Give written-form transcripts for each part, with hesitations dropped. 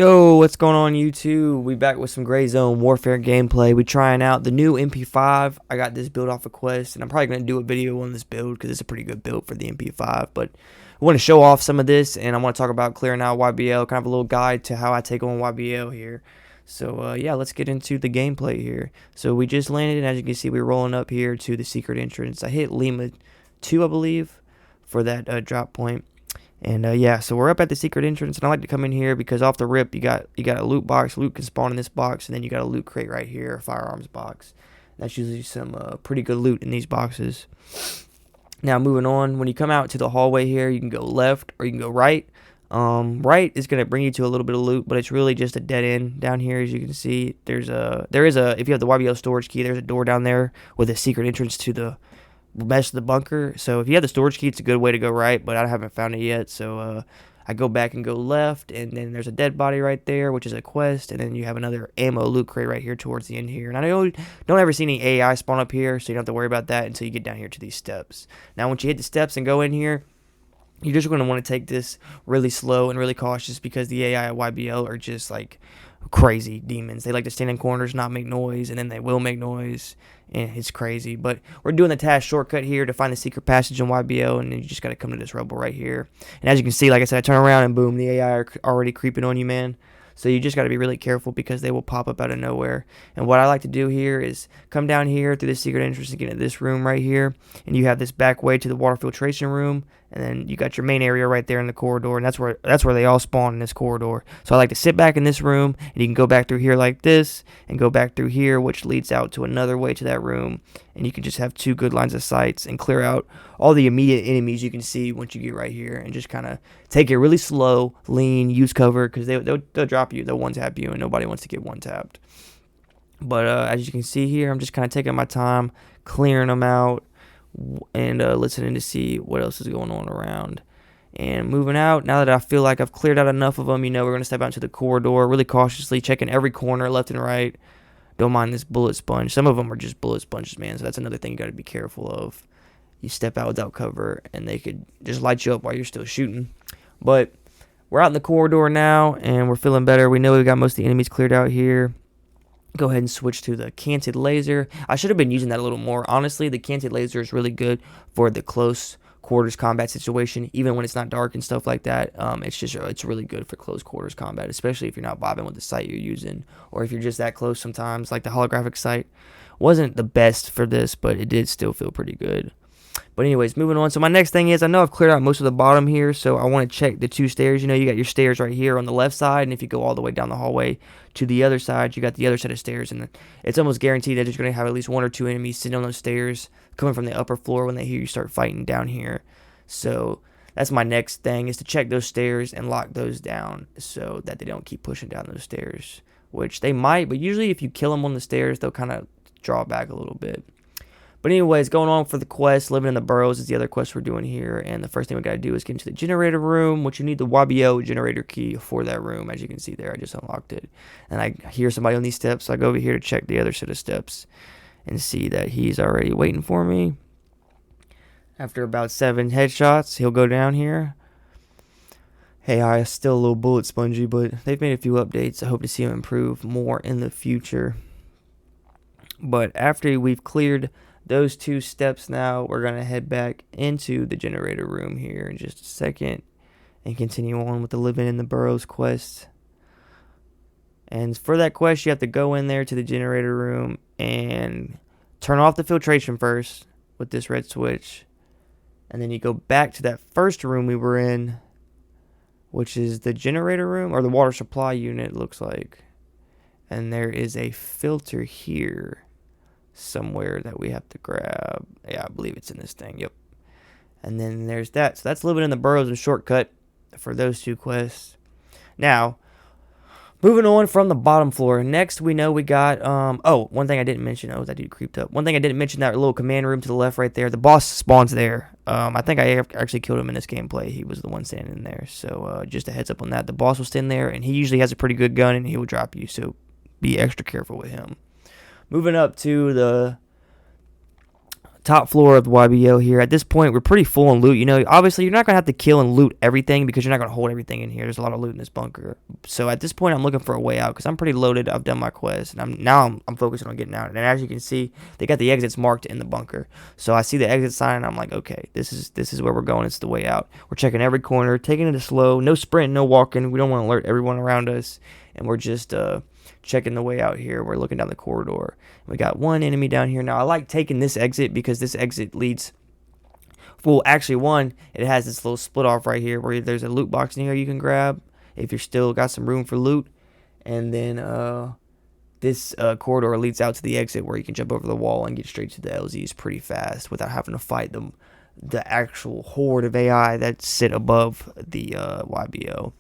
Yo, what's going on YouTube? We back with some Grayzone Warfare gameplay. We trying out the new MP5. I got this build off a quest, and I'm probably going to do a video on this build because it's a pretty good build for the MP5. But I want to show off some of this, and I want to talk about clearing out YBL, kind of a little guide to how I take on YBL here. So yeah, let's get into the gameplay here. So we just landed, and as you can see, we're rolling up here to the secret entrance. I hit Lima 2, I believe, for that drop point. And yeah, so we're up at the secret entrance, and I like to come in here because off the rip, you got a loot box. Loot can spawn in this box, and then you got a loot crate right here, a firearms box. That's usually some pretty good loot in these boxes. Now moving on, when you come out to the hallway here, you can go left or you can go right. Right is gonna bring you to a little bit of loot, but it's really just a dead end down here. As you can see, there is a if you have the YBL storage key, there's a door down there with a secret entrance to the rest of the bunker. So if you have the storage key, it's a good way to go right, but I haven't found it yet. So I go back and go left, and then there's a dead body right there, which is a quest, and then you have another ammo loot crate right here towards the end here. And I don't ever see any AI spawn up here, so you don't have to worry about that until you get down here to these steps. Now once you hit the steps and go in here, you're just going to want to take this really slow and really cautious because the AI at YBL are just like crazy demons. They like to stand in corners, not make noise, and then they will make noise, and it's crazy. But we're doing the task shortcut here to find the secret passage in YBL, and then you just got to come to this rubble right here. And as you can see, like I said, I turn around and boom, the AI are already creeping on you, man. So you just got to be really careful because they will pop up out of nowhere. And what I like to do here is come down here through the secret entrance and get into this room right here. And you have this back way to the water filtration room. And then you got your main area right there in the corridor. And that's where they all spawn, in this corridor. So I like to sit back in this room. And you can go back through here like this. And go back through here, which leads out to another way to that room. And you can just have two good lines of sights and clear out all the immediate enemies you can see once you get right here. And just kind of take it really slow, lean, use cover. Because they'll drop you. They'll one-tap you. And nobody wants to get one-tapped. But as you can see here, I'm just kind of taking my time, clearing them out, and listening to see what else is going on around. And moving out, now that I feel like I've cleared out enough of them, we're going to step out into the corridor really cautiously, checking every corner left and right. Don't mind this bullet sponge. Some of them are just bullet sponges, man, so that's another thing you got to be careful of. You step out without cover, and they could just light you up while you're still shooting. But we're out in the corridor now, and we're feeling better. We know we got most of the enemies cleared out here. Go ahead and switch to the canted laser. I should have been using that a little more. Honestly, the canted laser is really good for the close quarters combat situation, even when it's not dark and stuff like that. It's really good for close quarters combat, especially if you're not bobbing with the sight you're using, or if you're just that close sometimes. Like the holographic sight wasn't the best for this, but it did still feel pretty good. But anyways, moving on. So my next thing is, I know I've cleared out most of the bottom here, so I want to check the two stairs. You know, you got your stairs right here on the left side, and if you go all the way down the hallway to the other side, you got the other set of stairs, and it's almost guaranteed that you're going to have at least one or two enemies sitting on those stairs coming from the upper floor when they hear you start fighting down here. So that's my next thing, is to check those stairs and lock those down so that they don't keep pushing down those stairs, which they might, but usually if you kill them on the stairs, they'll kind of draw back a little bit. But anyways, going on for the quest, living in the burrows is the other quest we're doing here. And the first thing we got to do is get into the generator room, which you need the YBL generator key for that room. As you can see there, I just unlocked it. And I hear somebody on these steps, so I go over here to check the other set of steps and see that he's already waiting for me. After about 7 headshots, he'll go down here. Hey, I'm still a little bullet spongy, but they've made a few updates. I hope to see him improve more in the future. But after we've cleared those 2 steps now, we're going to head back into the generator room here in just a second and continue on with the living in the burrows quest. And for that quest, you have to go in there to the generator room and turn off the filtration first with this red switch. And then you go back to that first room we were in, which is the generator room, or the water supply unit, it looks like. And there is a filter here somewhere that we have to grab. Yeah, I believe it's in this thing. Yep. And then there's that. So that's living in the burrows and shortcut for those 2 quests. Now, moving on from the bottom floor. Next, we know we got one thing I didn't mention. Oh, that dude creeped up. One thing I didn't mention, that little command room to the left right there. The boss spawns there. I think I actually killed him in this gameplay. He was the one standing in there. So just a heads up on that. The boss will stand there, and he usually has a pretty good gun, and he will drop you. So be extra careful with him. Moving up to top floor of the YBL here. At this point, we're pretty full on loot. You know, obviously, you're not going to have to kill and loot everything because you're not going to hold everything in here. There's a lot of loot in this bunker. So at this point, I'm looking for a way out because I'm pretty loaded. I've done my quest, and I'm focusing on getting out. And as you can see, they got the exits marked in the bunker. So I see the exit sign, and I'm like, okay, this is where we're going. It's the way out. We're checking every corner, taking it slow. No sprint, no walking. We don't want to alert everyone around us. And we're just checking the way out here. We're looking down the corridor. We got one enemy down here. Now, I like taking this exit because this exit leads... Well, actually, one, it has this little split off right here where there's a loot box in here you can grab if you're still got some room for loot. And then this corridor leads out to the exit where you can jump over the wall and get straight to the LZs pretty fast without having to fight the actual horde of AI that sit above the YBO.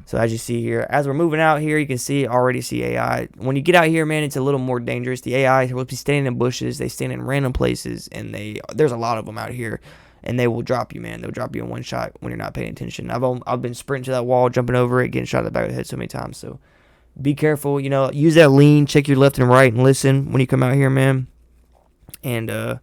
So as you see here, as we're moving out here, you can already see AI. When you get out here, man, it's a little more dangerous. The AI will be standing in bushes. They stand in random places, and there's a lot of them out here, and they will drop you, man. They'll drop you in one shot when you're not paying attention. I've been sprinting to that wall, jumping over it, getting shot in the back of the head so many times. So be careful. You know, use that lean, check your left and right, and listen when you come out here, man. And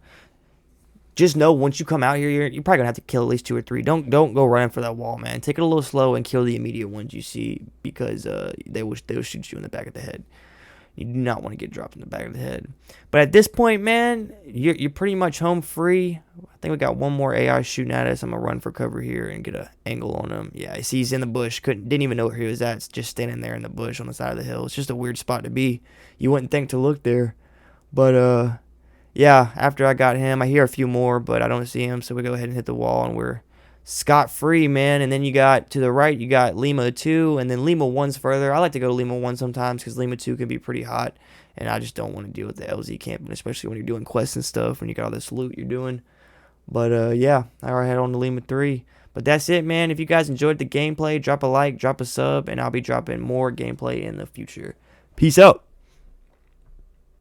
just know once you come out here, you're probably gonna have to kill at least 2 or 3. Don't go running for that wall, man. Take it a little slow and kill the immediate ones you see because they will shoot you in the back of the head. You do not want to get dropped in the back of the head. But at this point, man, you're pretty much home free. I think we got one more AI shooting at us. I'm gonna run for cover here and get an angle on him. Yeah, I see he's in the bush. Didn't even know where he was at. It's just standing there in the bush on the side of the hill. It's just a weird spot to be. You wouldn't think to look there, but yeah, after I got him, I hear a few more, but I don't see him, so we go ahead and hit the wall, and we're scot-free, man. And then you got, to the right, you got Lima 2, and then Lima 1's further. I like to go to Lima 1 sometimes, because Lima 2 can be pretty hot, and I just don't want to deal with the LZ camping, especially when you're doing quests and stuff, when you got all this loot you're doing. But, yeah, I already head on to Lima 3. But that's it, man. If you guys enjoyed the gameplay, drop a like, drop a sub, and I'll be dropping more gameplay in the future. Peace out.